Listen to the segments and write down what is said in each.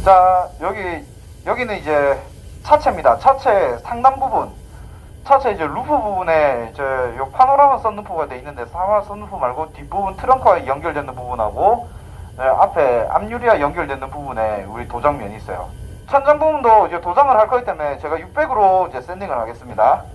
자, 여기는 이제 차체입니다. 차체 상단 부분, 차체 이제 루프 부분에 이제 요 파노라마 선루프가 돼 있는데, 파노라마 선루프 말고 뒷부분 트렁크와 연결되는 부분하고 앞에 앞유리와 연결되는 부분에 우리 도장면이 있어요. 천장 부분도 이제 도장을 할 거기 때문에 제가 600으로 이제 샌딩을 하겠습니다.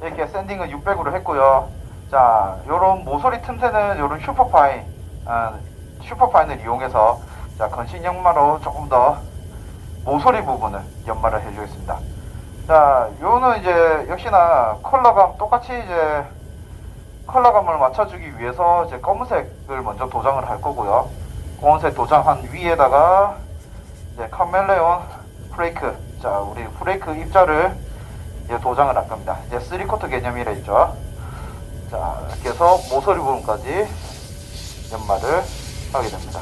이렇게 샌딩은 600으로 했고요. 자, 요런 모서리 틈새는 요런 슈퍼파인을 이용해서, 자, 건식 연마로 조금 더 모서리 부분을 연마를 해주겠습니다. 자, 요는 이제 역시나 컬러감 똑같이 이제 컬러감을 맞춰주기 위해서 이제 검은색을 먼저 도장을 할 거고요. 검은색 도장한 위에다가 이제 카멜레온 프레이크, 자, 우리 프레이크 입자를 이제 도장을 할 겁니다. 이제 3코트 개념이라 했죠. 자, 이렇게 해서 모서리 부분까지 연마를 하게 됩니다.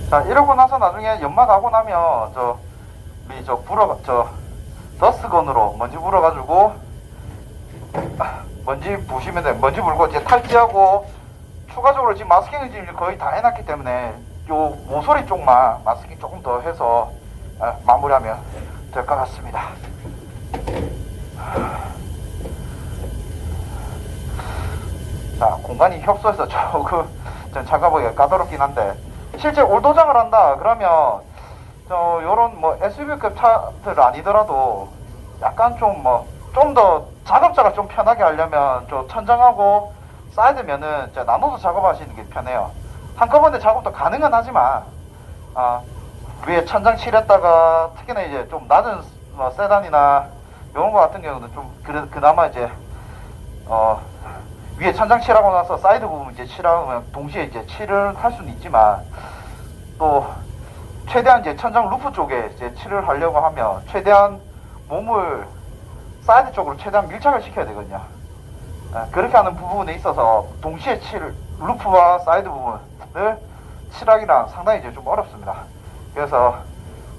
자, 이러고 나서 나중에 연마 가고 나면 우리 더스건으로 먼지 불어가지고 먼지 부시면 돼. 먼지 불고 이제 탈지하고, 추가적으로 지금 마스킹을 지금 거의 다 해놨기 때문에 요 모서리 쪽만 마스킹 조금 더 해서 마무리하면 될 것 같습니다. 자, 공간이 협소해서 조금 전 작업하기가 까다롭긴 한데, 실제 올도장을 한다 그러면 요런 뭐 SUV급 차들 아니더라도 약간 좀 더 작업자가 좀 편하게 하려면 저 천장하고 사이드면은 나눠서 작업하시는 게 편해요. 한꺼번에 작업도 가능은 하지만 위에 천장 칠했다가, 특히나 이제 좀 낮은 세단이나 이런 거 같은 경우는 좀 그나마 이제 위에 천장 칠하고 나서 사이드 부분 이제 칠하면 동시에 이제 칠을 할 수는 있지만, 또 최대한 이제 천장 루프 쪽에 이제 칠을 하려고 하면 최대한 몸을 사이드 쪽으로 최대한 밀착을 시켜야 되거든요. 그렇게 하는 부분에 있어서 동시에 루프와 사이드 부분을 칠하기란 상당히 이제 좀 어렵습니다. 그래서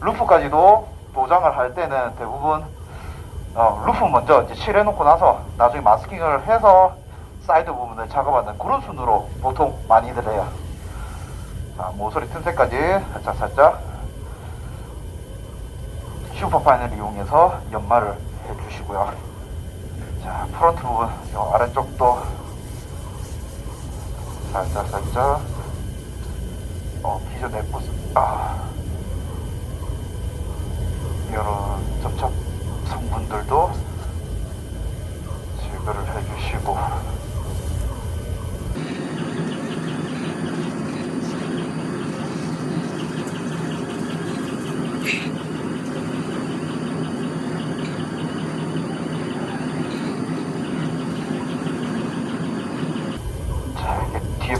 루프까지도 도장을 할 때는 대부분 루프 먼저 이제 칠해놓고 나서 나중에 마스킹을 해서 사이드 부분을 작업하는 그런 순으로 보통 많이들 해요. 자, 모서리 틈새까지 살짝 슈퍼파인을 이용해서 연마를 해주시고요. 자, 프론트 부분, 요 아래쪽도 살짝 기존의 모습, 이런 접착 성분들도 제거를 해주시고,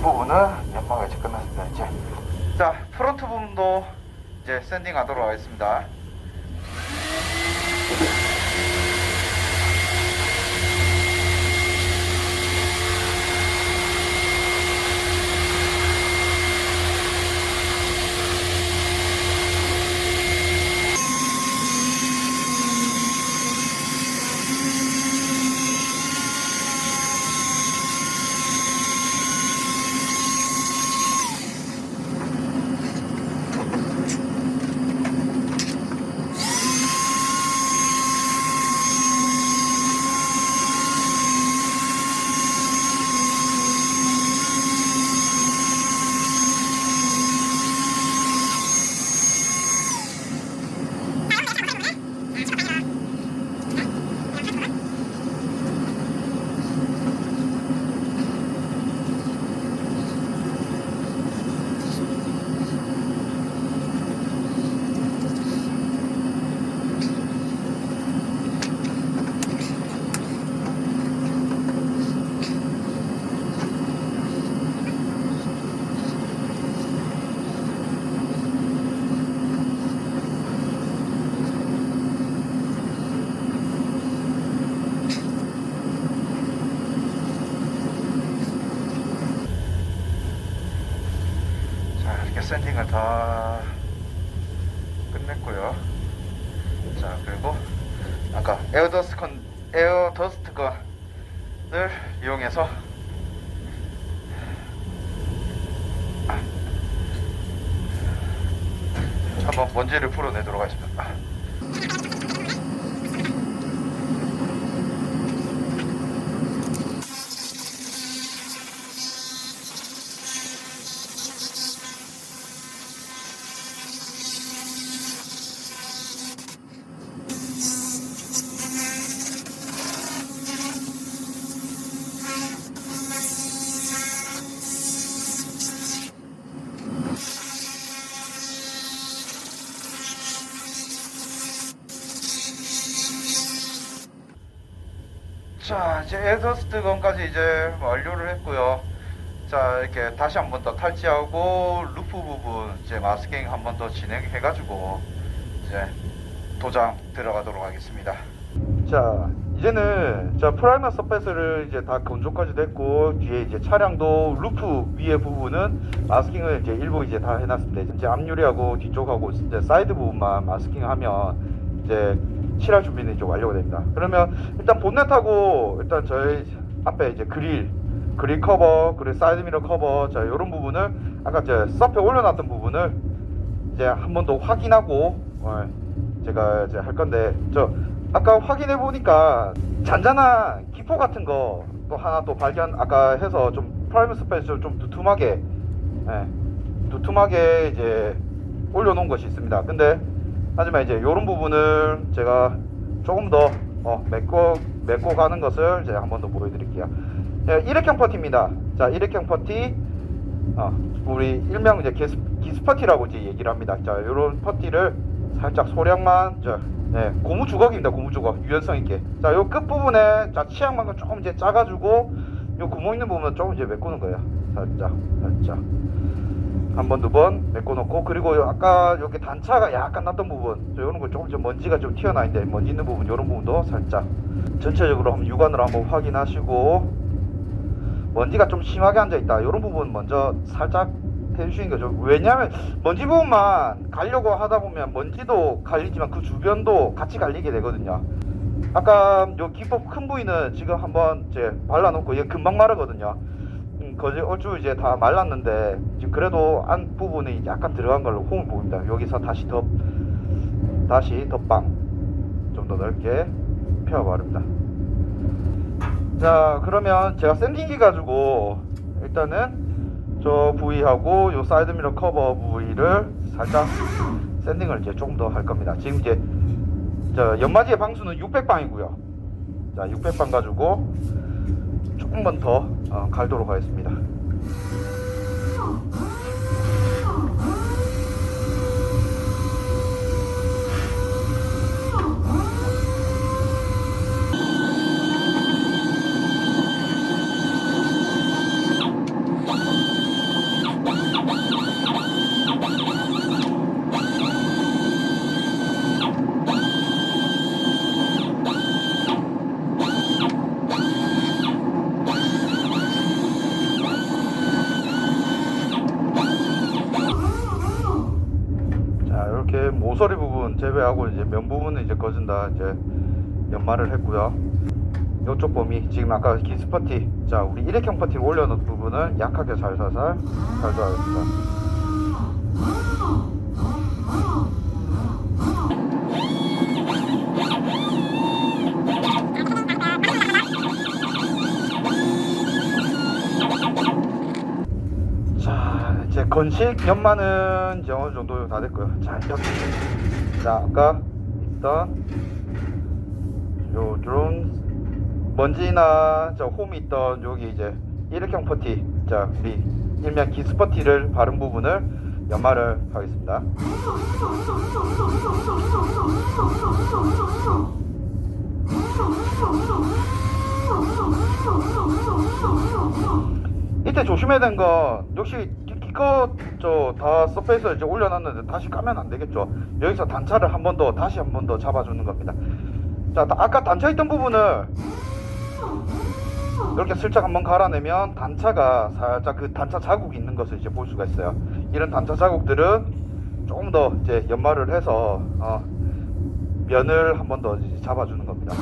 부분은 연마가 이제 끝났습니다. 이제 자, 프론트 부분도 이제 샌딩 하도록 하겠습니다. 다 끝냈고요. 자, 그리고 아까 에어더스트건을 이용해서 한번 먼지를 풀어내도록 하겠습니다. 자, 이제 에어더스트건까지 이제 완료를 했고요. 자, 이렇게 다시 한 번 더 탈취하고 루프 부분 이제 마스킹 한 번 더 진행해가지고 이제 도장 들어가도록 하겠습니다. 자, 이제는 프라이머 서페스를 이제 다 건조까지 됐고, 뒤에 이제 차량도 루프 위에 부분은 마스킹을 이제 일부 이제 다 해놨습니다. 이제 앞유리하고 뒤쪽하고 이제 사이드 부분만 마스킹하면 이제 칠할 준비는 이제 완료가 됩니다. 그러면 일단 본넷하고 일단 저희 앞에 이제 그릴 커버, 그리고 사이드 미러 커버, 자, 요런 부분을 아까 이제 서페 올려놨던 부분을 이제 한 번 더 확인하고 제가 이제 할 건데, 저 아까 확인해 보니까 잔잔한 기포 같은 거 또 하나 또 발견 아까 해서 좀 프라이머 스페이스 좀 두툼하게 이제 올려놓은 것이 있습니다. 근데 하지만 이제 요런 부분을 제가 조금 더 메꿔 가는 것을 이제 한 번 더 보여드릴게요. 일회형 퍼티입니다. 자, 일회형 퍼티, 우리 일명 이제 기스 퍼티라고 이제 얘기를 합니다. 자, 요런 퍼티를 살짝 소량만, 고무 주걱입니다. 고무 주걱, 유연성 있게. 자, 요 끝 부분에 자 치약만큼 조금 이제 짜가지고 요 구멍 있는 부분은 조금 이제 메꾸는 거예요. 살짝 한 번, 두 번 메꿔놓고, 그리고 아까 여기 단차가 약간 났던 부분, 요런 거 조금 먼지가 좀 튀어나 있는데 먼지 있는 부분, 요런 부분도 살짝 전체적으로 한번 육안으로 한번 확인하시고, 먼지가 좀 심하게 앉아있다, 요런 부분 먼저 살짝 해주시는 거죠. 왜냐하면 먼지 부분만 가려고 하다 보면 먼지도 갈리지만 그 주변도 같이 갈리게 되거든요. 아까 요 기포 큰 부위는 지금 한번 이제 발라놓고 얘 금방 마르거든요. 거의 얼추 이제 다 말랐는데 지금 그래도 안 부분이 약간 들어간 걸로 홈을 보입니다. 여기서 다시 덧방 좀 더 넓게 펴 바릅니다. 자, 그러면 제가 샌딩기 가지고 일단은 저 부위하고 요 사이드 미러 커버 부위를 살짝 샌딩을 이제 조금 더 할 겁니다. 지금 이제 저 연마지의 방수는 600방이고요. 자, 600방 가지고 조금만 더 갈도록 하겠습니다. 모서리 부분 제외하고 이제 면 부분은 이제 거진 다 이제 연마를 했고요. 이쪽 범위 지금 아까 기스 퍼티, 자, 우리 일회형 퍼티를 올려놓은 부분을 약하게 살살 하겠습니다. 이제 건식 연마는 이제 어느 정도 다 됐고요. 자, 여기. 자, 아까 있던 요런 먼지나 저 홈이 있던 여기 이제 일회형 퍼티, 자, 우리 일명 기스 퍼티를 바른 부분을 연마를 하겠습니다. 이때 조심해야 되는 건 역시 이거 다 서페이스에 이제 올려놨는데 다시 까면 안 되겠죠. 여기서 단차를 한 번 더 다시 한 번 더 잡아주는 겁니다. 자, 아까 단차 있던 부분을 이렇게 슬쩍 한번 갈아내면 단차가 살짝 그 단차 자국이 있는 것을 이제 볼 수가 있어요. 이런 단차 자국들은 조금 더 이제 연마를 해서 면을 한 번 더 잡아주는 겁니다.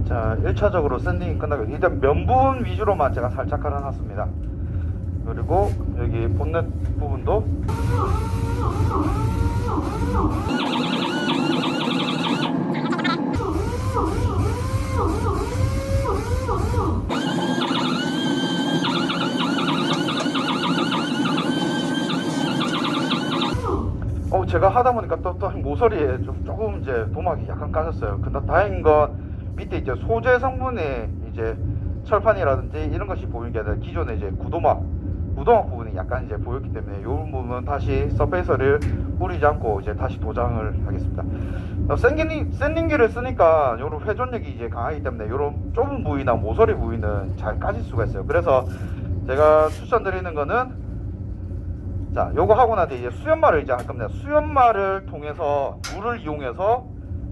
자, 1차적으로 샌딩이 끝나고 일단 면분 위주로만 제가 살짝 갈아놨습니다. 그리고 여기 본넷 부분도 제가 하다 보니까 또 모서리에 조금 이제 도막이 약간 까졌어요. 근데 다행인 건 밑에 이제 소재 성분이 이제 철판이라든지 이런 것이 보이는 게 아니라 기존에 이제 무도막 부분이 약간 이제 보였기 때문에 이 부분은 다시 서페이서를 뿌리지 않고 이제 다시 도장을 하겠습니다. 샌딩기를 쓰니까 요런 회전력이 이제 강하기 때문에 요런 좁은 부위나 모서리 부위는 잘 까질 수가 있어요. 그래서 제가 추천드리는 거는 자, 요거 하고 나서 이제 수연마를 이제 할 겁니다. 수연마를 통해서 물을 이용해서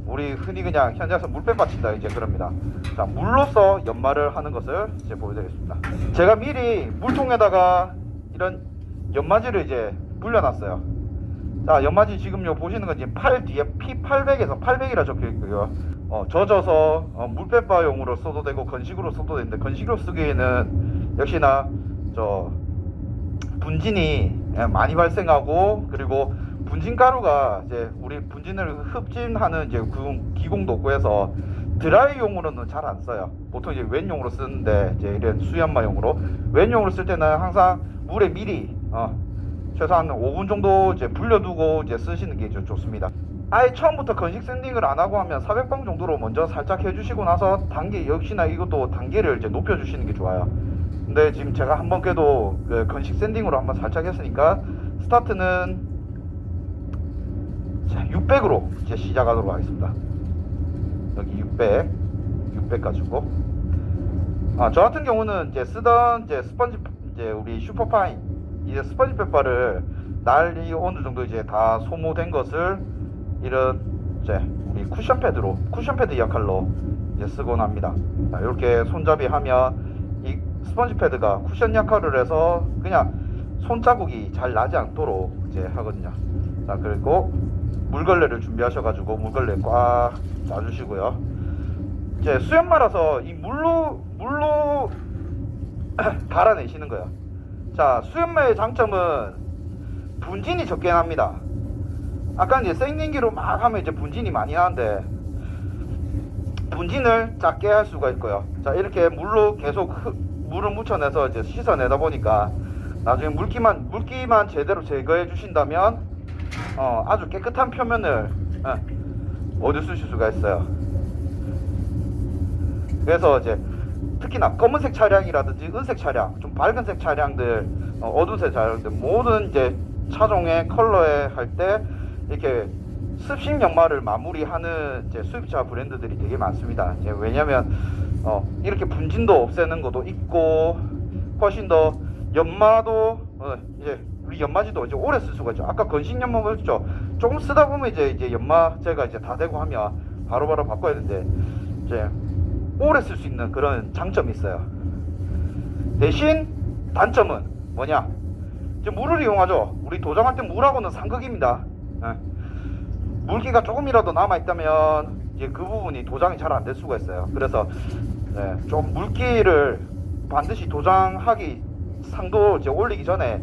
우리 흔히 그냥 현장에서 물빼 받친다 이제 그럽니다. 자, 물로서 연마를 하는 것을 이제 보여드리겠습니다. 제가 미리 물통에다가 이런 연마지를 이제 불려놨어요. 자, 연마지 지금 요 보시는 건 이제 팔 뒤에 P800에서 800이라 적혀 있고요. 젖어서 물빼바용으로 써도 되고 건식으로 써도 되는데 건식으로 쓰기에는 역시나 분진이 많이 발생하고 그리고 분진가루가 이제 우리 분진을 흡진하는 이제 기공도 없고 해서 드라이용으로는 잘 안 써요. 보통 이제 웬용으로 쓰는데 이제 이런 수연마용으로 웬용으로 쓸 때는 항상 물에 미리 최소한 5분 정도 이제 불려두고 이제 쓰시는 게 좀 좋습니다. 아예 처음부터 건식 샌딩을 안 하고 하면 400방 정도로 먼저 살짝 해주시고 나서 역시나 이것도 단계를 이제 높여주시는 게 좋아요. 근데 지금 제가 한번 그래도 건식 샌딩으로 한번 살짝 했으니까 스타트는 600으로 이제 시작하도록 하겠습니다. 여기 600 가지고 저 같은 경우는 이제 쓰던 이제 우리 슈퍼파인 이제 스펀지 페퍼를 날이 어느 정도 이제 다 소모된 것을 이런 이제 우리 쿠션 패드 역할로 이제 쓰곤 합니다. 자, 이렇게 손잡이 하면 이 스펀지 패드가 쿠션 역할을 해서 그냥 손자국이 잘 나지 않도록 이제 하거든요. 자, 그리고 물걸레를 준비하셔가지고 물걸레 꽉 놔주시고요. 이제 수연마라서 이 물로 갈아내시는 거예요. 자, 수연마의 장점은 분진이 적게 납니다. 아까 이제 샌딩기로 막 하면 이제 분진이 많이 나는데 분진을 작게 할 수가 있고요. 자, 이렇게 물로 계속 물을 묻혀내서 이제 씻어내다 보니까 나중에 물기만 제대로 제거해 주신다면 아주 깨끗한 표면을 얻을 수 있을 수가 있어요. 그래서 이제 특히나 검은색 차량이라든지 은색 차량, 좀 밝은색 차량들, 어두운색 차량들 모든 이제 차종의 컬러에 할 때 이렇게 습식 연마를 마무리하는 이제 수입차 브랜드들이 되게 많습니다. 이제 왜냐면 이렇게 분진도 없애는 것도 있고 훨씬 더 연마도 이제 우리 연마지도 이제 오래 쓸 수가 있죠. 아까 건식 연마 보셨죠? 조금 쓰다 보면 이제 연마제가 이제 다 되고 하면 바로바로 바꿔야 되는데 이제 오래 쓸 수 있는 그런 장점이 있어요. 대신 단점은 뭐냐? 이제 물을 이용하죠. 우리 도장할 때 물하고는 상극입니다. 물기가 조금이라도 남아있다면 이제 그 부분이 도장이 잘 안 될 수가 있어요. 그래서 좀 물기를 반드시 도장하기 상도 이제 올리기 전에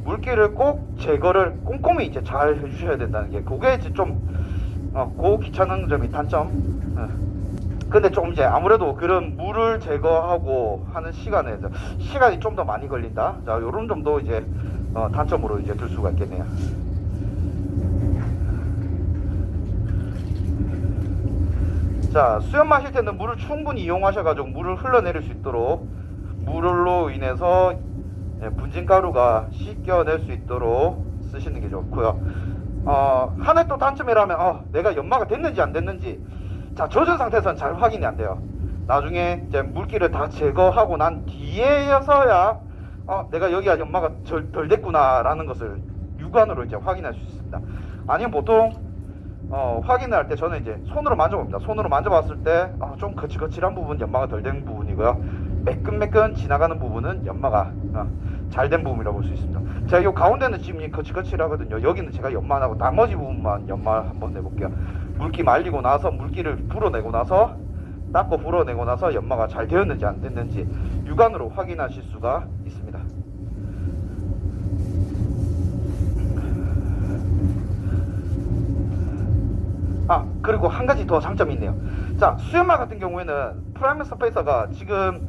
물기를 꼭 제거를 꼼꼼히 이제 잘 해주셔야 된다는 게, 그게 이제 좀 그 귀찮은 점이 단점. 근데 좀 이제 아무래도 그런 물을 제거하고 하는 시간이 좀 더 많이 걸린다. 자, 요런 점도 이제 단점으로 이제 들 수가 있겠네요. 자, 수염 마실 때는 물을 충분히 이용하셔가지고 물을 흘러내릴 수 있도록, 물로 인해서 분진가루가 씻겨낼 수 있도록 쓰시는 게 좋고요. 하나의 또 단점이라면 내가 연마가 됐는지 안 됐는지, 자, 젖은 상태에서는 잘 확인이 안 돼요. 나중에 이제 물기를 다 제거하고 난 뒤에서야 내가 여기가 연마가 덜 됐구나 라는 것을 육안으로 이제 확인할 수 있습니다. 아니면 보통 확인을 할 때 저는 이제 손으로 만져봅니다. 손으로 만져봤을 때 좀 거칠거칠한 부분 연마가 덜 된 부분이고요, 매끈매끈 지나가는 부분은 연마가 잘 된 부분이라고 볼 수 있습니다. 제가 이 가운데는 지금 거칠거칠하거든요. 여기는 제가 연마 안 하고 나머지 부분만 연마 한번 해볼게요. 물기 말리고 나서 물기를 불어내고 나서 닦고 불어내고 나서 연마가 잘 되었는지 안 됐는지 육안으로 확인하실 수가 있습니다. 그리고 한 가지 더 장점이 있네요. 자, 수연말 같은 경우에는 프라이머 서페이서가 지금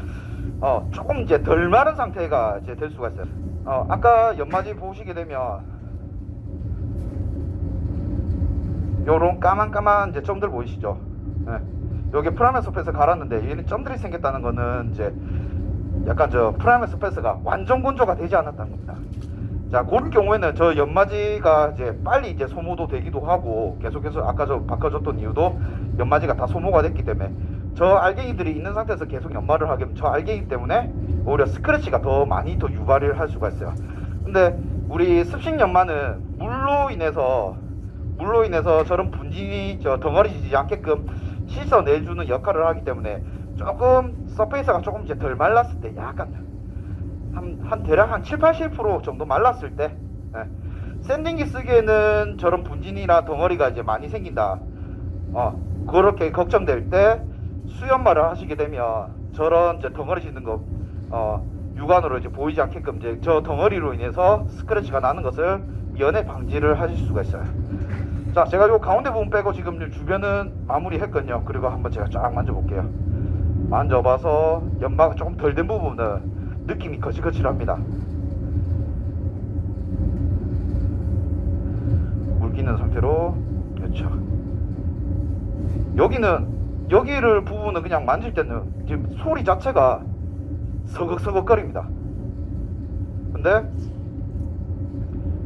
조금 이제 덜 마른 상태가 이제 될 수가 있어요. 아까 연마지 보시게 되면 요런 까만 이제 점들 보이시죠? 여기 프라이머 서페이서 갈았는데 얘는 점들이 생겼다는 거는 이제 약간 프라이머 서페이서가 완전 건조가 되지 않았다는 겁니다. 자, 그럴 경우에는 저 연마지가 이제 빨리 이제 소모도 되기도 하고, 계속해서 아까 바꿔줬던 이유도 연마지가 다 소모가 됐기 때문에 저 알갱이들이 있는 상태에서 계속 연마를 하게 되면 저 알갱이 때문에 오히려 스크래치가 더 많이 더 유발을 할 수가 있어요. 근데 우리 습식 연마는 물로 인해서 저런 분진이 덩어리지지 않게끔 씻어내주는 역할을 하기 때문에 조금 서페이서가 조금 이제 덜 말랐을 때, 약간 대략 한 7-80% 정도 말랐을 때, 샌딩기 쓰기에는 저런 분진이나 덩어리가 이제 많이 생긴다, 그렇게 걱정될 때 수연마를 하시게 되면 저런 이제 덩어리 짓는 거 육안으로 이제 보이지 않게끔 이제 저 덩어리로 인해서 스크래치가 나는 것을 면에 방지를 하실 수가 있어요. 자, 제가 요 가운데 부분 빼고 지금 주변은 마무리 했거든요. 그리고 한번 제가 쫙 만져볼게요. 만져봐서 연마가 조금 덜 된 부분은 느낌이 거칠거칠합니다. 물기는 상태로, 그렇죠. 여기를 부분은 그냥 만질 때는 지금 소리 자체가 서걱서걱거립니다. 근데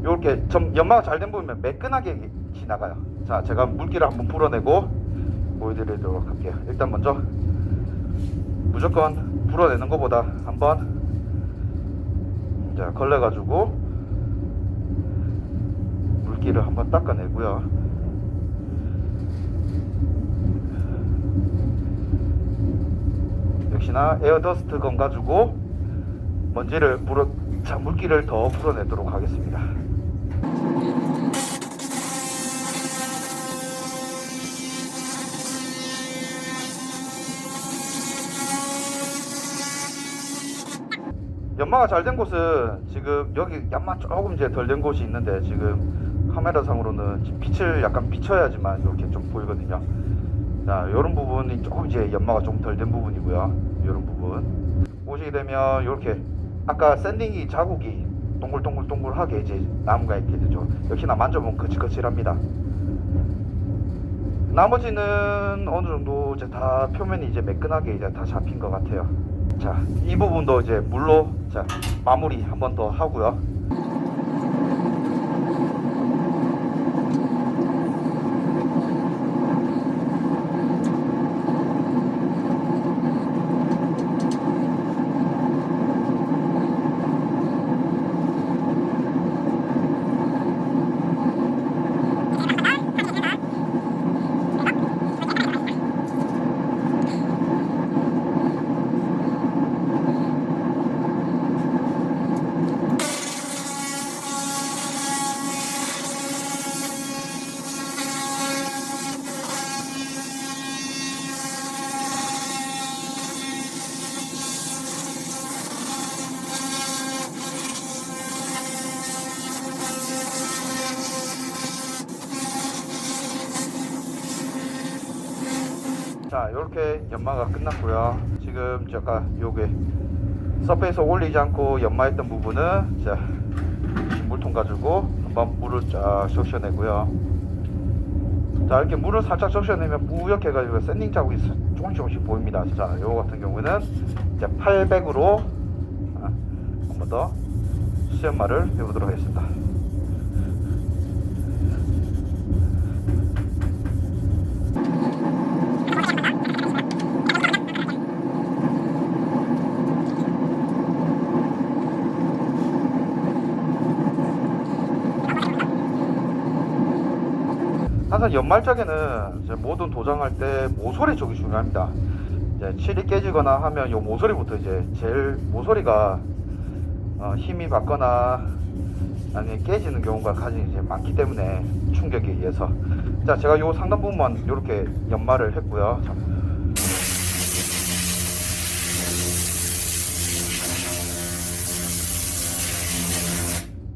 요렇게 연마가 잘 된 부분은 매끈하게 지나가요. 자, 제가 물기를 한번 불어내고 보여드리도록 할게요. 일단 먼저 무조건 불어내는 것보다 한번 걸러가지고 물기를 한번 닦아내고요. 역시나 에어더스트 검 가지고 먼지를 물기를 더 불어내도록 하겠습니다. 연마가 잘 된 곳은 지금 여기 연마 조금 이제 덜 된 곳이 있는데, 지금 카메라상으로는 지금 빛을 약간 비춰야지만 이렇게 좀 보이거든요. 자, 요런 부분이 조금 이제 연마가 좀 덜 된 부분이고요. 요런 부분 보시게 되면 이렇게 아까 샌딩이 자국이 동글동글동글하게 이제 나무가 있게 되죠. 역시나 만져보면 거칠거칠합니다. 나머지는 어느 정도 이제 다 표면이 이제 매끈하게 이제 다 잡힌 것 같아요. 자, 이 부분도 이제 물로 마무리 한 번 더 하고요. 자, 이렇게 연마가 끝났고요. 지금 제가 요게 서페이스 올리지 않고 연마했던 부분은 자, 물통 가지고 한번 물을 쫙 적셔내고요. 자, 이렇게 물을 살짝 적셔내면 뿌옇게 해가지고 샌딩 자국이 조금씩 보입니다. 자, 요거 같은 경우는 이제 800으로 한 번 더 수연마를 해보도록 하겠습니다. 항상 연말짝에는 이제 모든 도장할 때 모서리 쪽이 중요합니다. 이제 칠이 깨지거나 하면 요 모서리부터 이제 제일 모서리가 힘이 받거나 아니면 깨지는 경우가 가장 이제 많기 때문에 충격에 의해서 자, 제가 요 상단 부분만 이렇게 연마를 했고요.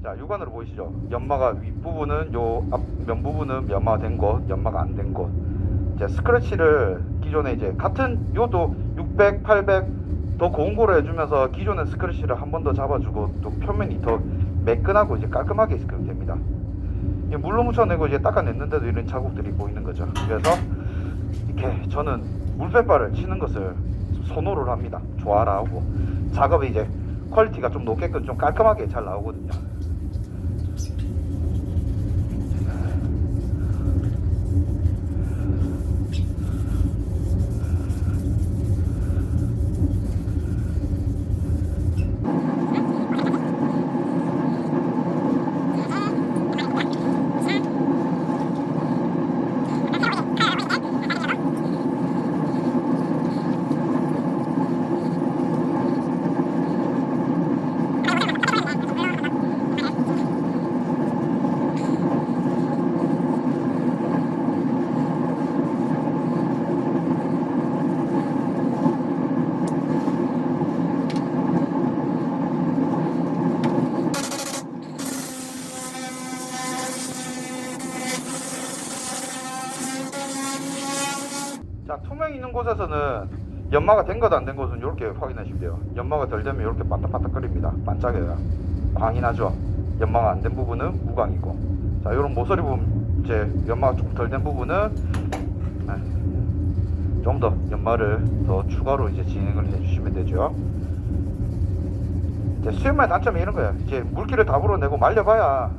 자, 육안으로 보이시죠? 연마가 윗부분은 요 앞면 부분은 연마가 된 곳, 연마가 안 된 곳. 이제 스크래치를 기존에 이제 같은 요도 600, 800 더 고운 거로 해주면서 기존의 스크래치를 한 번 더 잡아주고 또 표면이 더 매끈하고 이제 깔끔하게 있으면 됩니다. 물로 묻혀내고 이제 닦아냈는데도 이런 자국들이 보이는 거죠. 그래서 이렇게 저는 물빼바를 치는 것을 선호를 합니다. 좋아라 하고 작업이 이제 퀄리티가 좀 높게끔 좀 깔끔하게 잘 나오거든요. 자, 투명 있는 곳에서는 연마가 된 것 안 된 곳은 이렇게 확인하시면 돼요. 연마가 덜 되면 이렇게 반딱반딱거립니다. 반짝여요. 광이 나죠. 연마가 안 된 부분은 무광이고, 자, 이런 모서리 부분 이제 연마가 조금 덜 된 부분은 좀 더 연마를 더 추가로 이제 진행을 해주시면 되죠. 이제 수연마의 단점이 이런 거예요. 이제 물기를 다 불어내고 말려봐야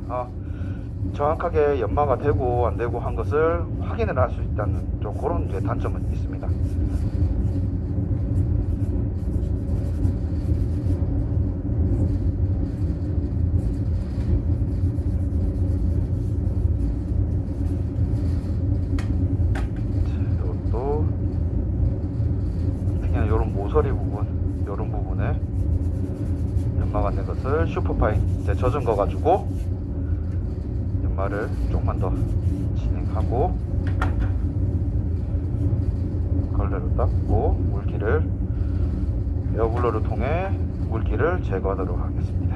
정확하게 연마가 되고 안 되고 한 것을 확인을 할 수 있다는 좀 그런 이제 단점은 있습니다. 이것도 그냥 이런 모서리 부분, 이런 부분에 연마가 안 된 것을 슈퍼파인 이제 젖은 거 가지고 연마를 조금만 더 진행하고 걸레로 닦고 물기를 에어블러를 통해 물기를 제거하도록 하겠습니다.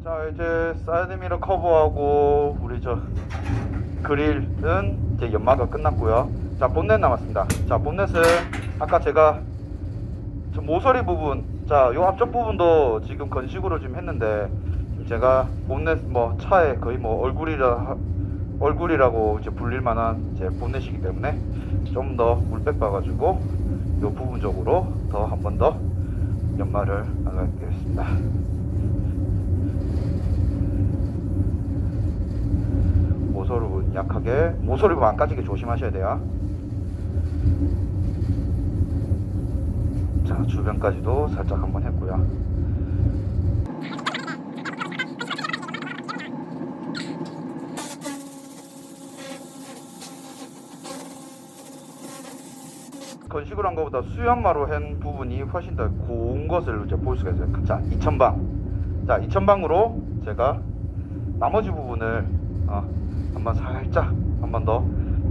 자, 이제 사이드미러 커버하고 우리 저 그릴은 이제 연마가 끝났고요. 자, 본넷 남았습니다. 자, 본넷은 아까 제가 저 모서리 부분, 자, 요 앞쪽 부분도 지금 건식으로 지금 했는데 지금 제가 본넷 뭐 차에 거의 뭐 얼굴이라고 이제 불릴 만한 이제 본넷이기 때문에 좀 더 물백 봐가지고 요 부분 쪽으로 더 한 번 더 연마를 나가겠습니다. 모서리 부분 약하게, 모서리 부분 안 까지게 조심하셔야 돼요. 자, 주변까지도 살짝 한번 했고요. 건식으로 한 것보다 수연마로 한 부분이 훨씬 더 고운 것을 이제 볼 수가 있어요. 자, 2000방. 자, 2000방으로 제가 나머지 부분을 한번 살짝 한번 더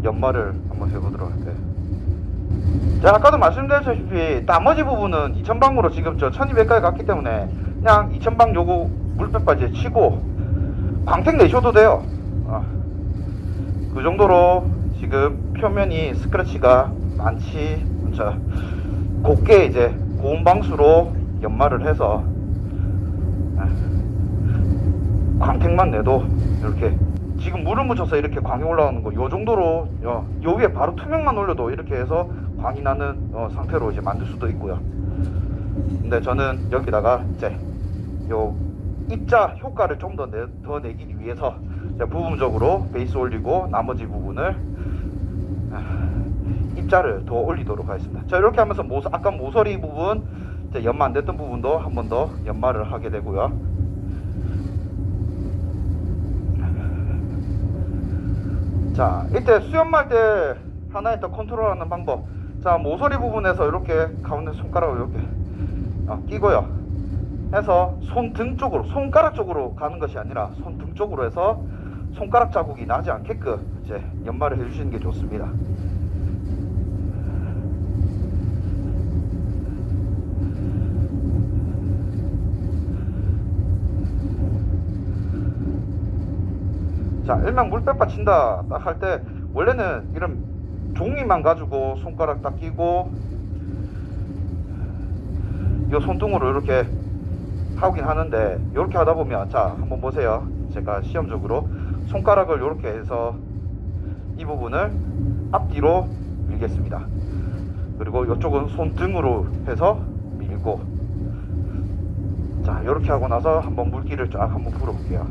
연마를 한번 해보도록 할게요. 자, 아까도 말씀드렸다시피 나머지 부분은 2000방으로 지금 저 1200까지 갔기 때문에 그냥 2000방 요거 물백바지에 치고 광택 내셔도 돼요. 그 정도로 지금 표면이 스크래치가 많지, 자, 곱게 이제 고운 방수로 연마를 해서 광택만 내도 이렇게 지금 물을 묻혀서 이렇게 광이 올라오는 거 요 정도로 요 위에 바로 투명만 올려도 이렇게 해서 광이 나는 상태로 이제 만들 수도 있고요. 근데 저는 여기다가 이제 요 입자 효과를 좀 더 내기 위해서 부분적으로 베이스 올리고 나머지 부분을 입자를 더 올리도록 하겠습니다. 자, 이렇게 하면서 아까 모서리 부분 연마 안 됐던 부분도 한 번 더 연마를 하게 되고요. 자, 이때 수연말 때 하나의 더 컨트롤하는 방법. 자, 모서리 부분에서 이렇게 가운데 손가락을 이렇게 끼고요. 해서 손등 쪽으로, 손가락 쪽으로 가는 것이 아니라 손등 쪽으로 해서 손가락 자국이 나지 않게끔 이제 연마를 해주시는 게 좋습니다. 자, 일명 물빼빠 친다 딱 할 때 원래는 이런 종이만 가지고 손가락 딱 끼고 이 손등으로 이렇게 하긴 하는데, 이렇게 하다 보면, 자, 한번 보세요. 제가 시험적으로 손가락을 이렇게 해서 이 부분을 앞뒤로 밀겠습니다. 그리고 이쪽은 손등으로 해서 밀고, 자, 이렇게 하고 나서 한번 물기를 쫙 한번 불어볼게요.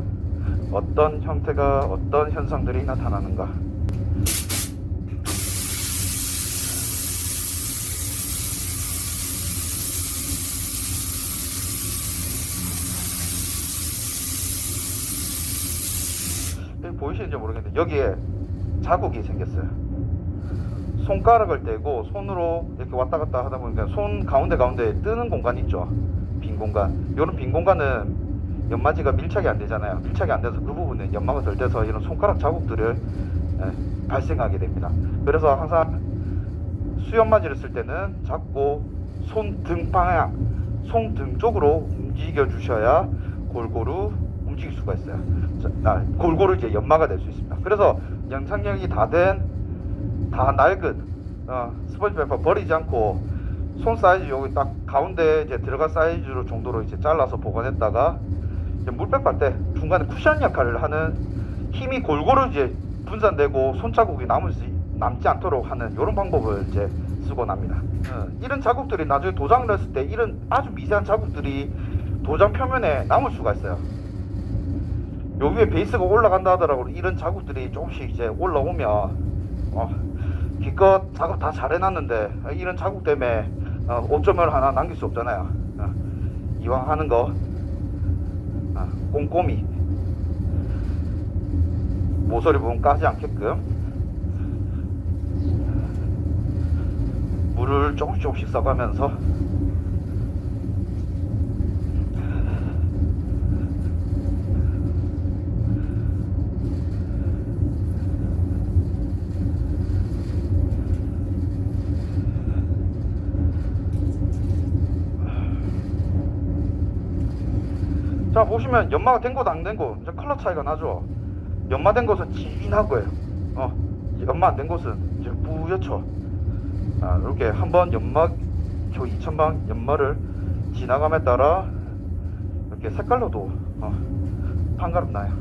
어떤 형태가, 어떤 현상들이 나타나는가. 보이시는지 모르겠는데 여기에 자국이 생겼어요. 손가락을 떼고 손으로 이렇게 왔다 갔다 하다 보니까 손 가운데 뜨는 공간 있죠. 빈 공간. 이런 빈 공간은 연마지가 밀착이 안 되잖아요. 밀착이 안 돼서 그 부분은 연마가 덜 돼서 이런 손가락 자국들을 발생하게 됩니다. 그래서 항상 수연마지를 쓸 때는 자꾸 손등 방향, 손등 쪽으로 움직여 주셔야 골고루 움직일 수가 있어요. 골고루 이제 연마가 될 수 있습니다. 그래서 영상력이 다 낡은 스펀지 페퍼 버리지 않고 손 사이즈 여기 딱 가운데 이제 들어갈 사이즈로 정도로 이제 잘라서 보관했다가 이제 물백발 때 중간에 쿠션 역할을 하는, 힘이 골고루 이제 분산되고 손자국이 남지 않도록 하는 이런 방법을 이제 쓰곤 합니다. 이런 자국들이 나중에 도장을 했을 때 이런 아주 미세한 자국들이 도장 표면에 남을 수가 있어요. 요 위에 베이스가 올라간다 하더라도 이런 자국들이 조금씩 이제 올라오면 기껏 작업 다 잘 해놨는데 이런 자국 때문에 5점을 하나 남길 수 없잖아요. 이왕 하는 거 꼼꼼히 모서리 부분 까지 않게끔 물을 조금씩 써가면서 자, 보시면 연마가 된 것도 안 된 거 이제 컬러 차이가 나죠. 연마된 것은 진하고요. 연마 안 된 것은 이제 뿌옇죠. 이렇게 한번 연마 2000방 연마를 지나감에 따라 이렇게 색깔로도 판가름 나요.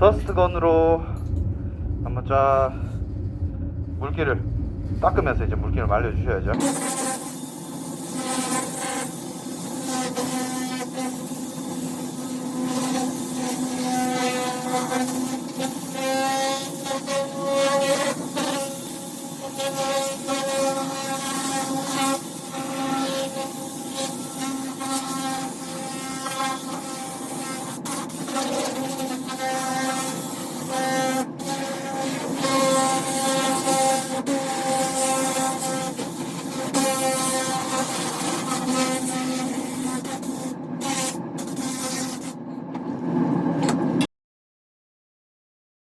더스트건으로 한번 쫙 물기를 닦으면서 이제 물기를 말려 주셔야죠.